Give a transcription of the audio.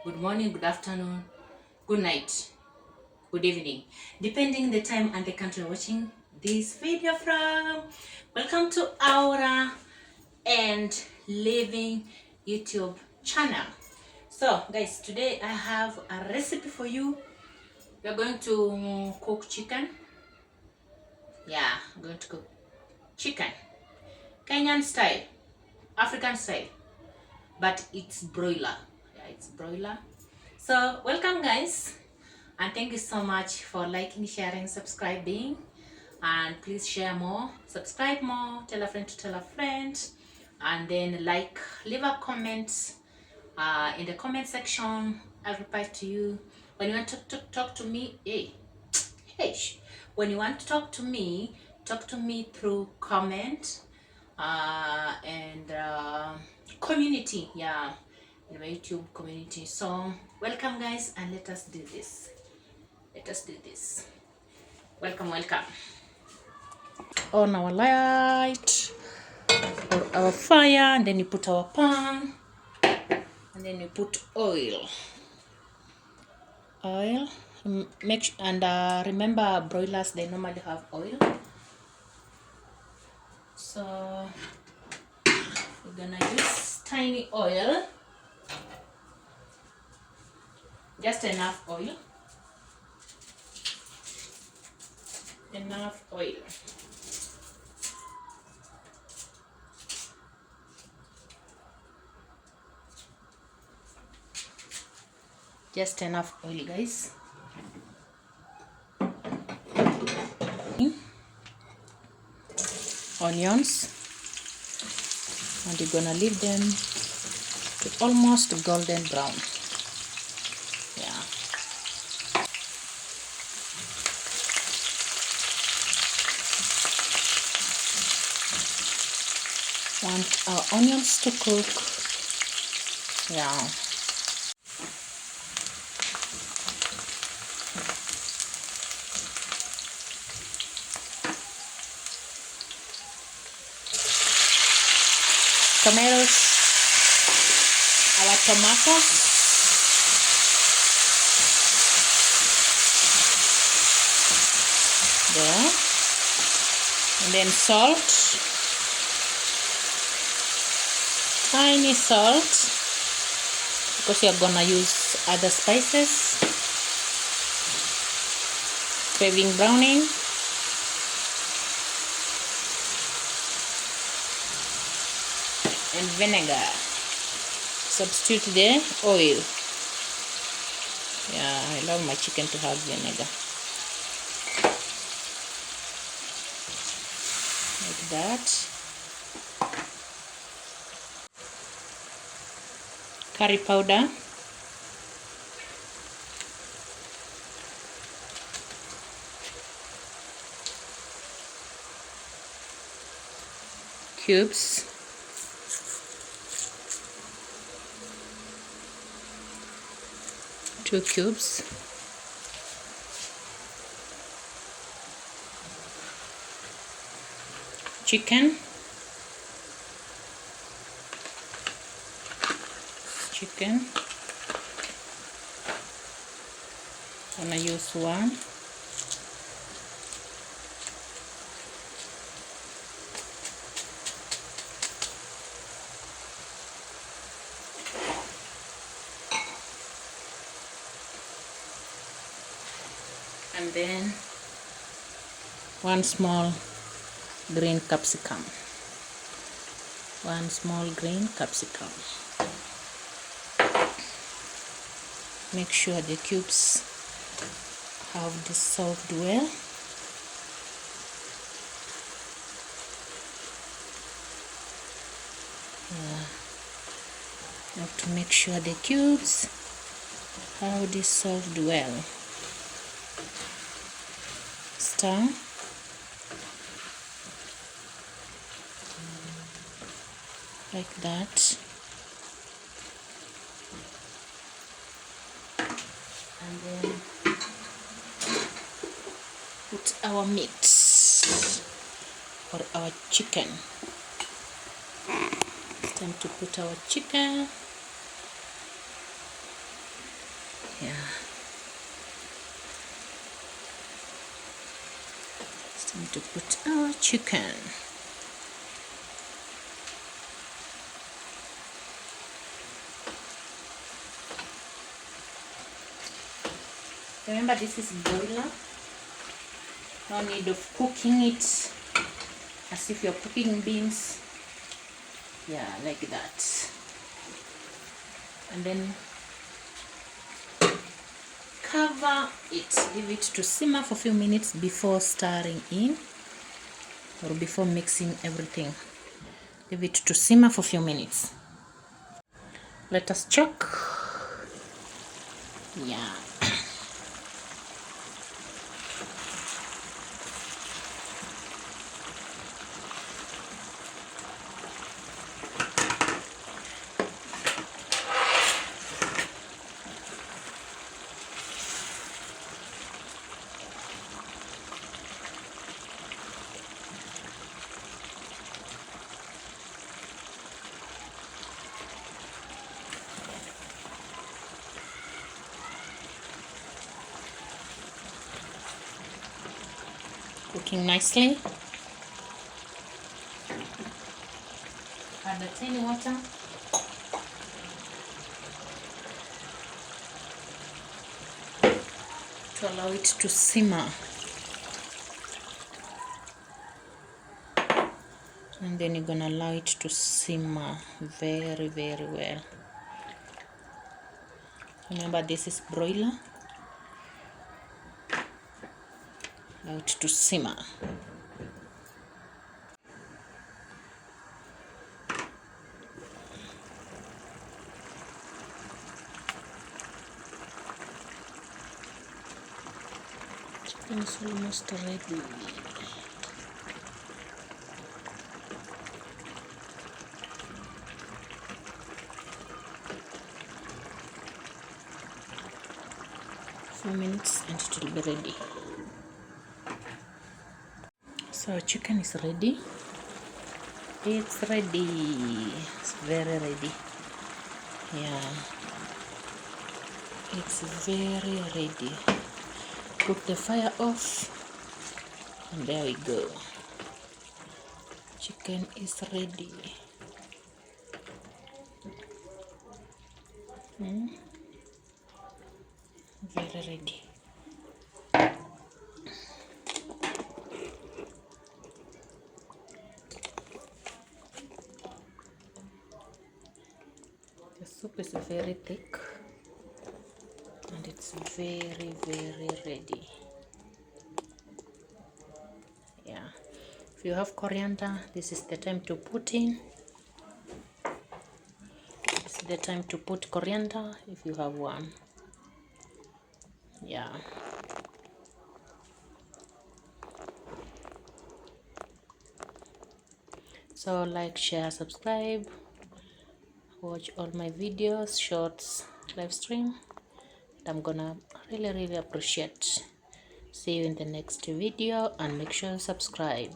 good morning, good afternoon, good night, good evening, depending the time and the country you're watching this video from. Welcome to Aura and Living YouTube channel. So guys, today I have a recipe for you. We're going to cook chicken. Yeah, I'm going to cook chicken. Kenyan style, African style, but it's broiler. Yeah, it's broiler. So welcome guys, and thank you so much for liking, sharing, subscribing, and please share more, subscribe more, tell a friend to tell a friend, and then like, leave a comment in the comment section. I'll reply to you. When you want to talk to me, hey, when you want to talk to me through comment and community, yeah, in my YouTube community. So welcome guys, and let us do this. Welcome. On our light or our fire, and then you put our pan, and then you put oil. Remember, broilers, they normally have oil. So we're gonna use tiny oil, just enough oil. Just enough oil, guys. Onions, and you're gonna leave them to almost golden brown. Yeah. Want our onions to cook. Yeah. Tomatoes, our tomatoes, there, and then salt, tiny salt, because you're gonna use other spices, craving browning, and vinegar. Substitute the oil. Yeah, I love my chicken to have vinegar. Like that. Curry powder. Cubes. Two cubes. Chicken. I'm gonna use one. And then one small green capsicum. Make sure the cubes have dissolved well. You have to make sure the cubes have dissolved well. Stir. Like that. And then put our meat or our chicken. It's time to put our chicken. Yeah. It's time to put our chicken. Remember, this is broiler. No need of cooking it as if you're cooking beans. Yeah, like that. And then cover it. Leave it to simmer for a few minutes before stirring in or before mixing everything. Leave it to simmer for a few minutes. Let us check. Yeah. Cooking nicely. Add the tiny water. To allow it to simmer. And then you're gonna allow it to simmer very, very well. Remember, this is broiler. Allow it to simmer. Chicken is almost ready. Few minutes and it will be ready. So chicken is ready. It's ready. It's very ready. Yeah, it's very ready. Put the fire off, and there we go. Chicken is ready. Very ready. The soup is very thick and it's very, very ready. Yeah, if you have coriander, this is the time to put in. It's the time to put coriander if you have one. Yeah. So like, share, subscribe, watch all my videos, shorts, live stream. I'm gonna really appreciate. See you in the next video and make sure you subscribe.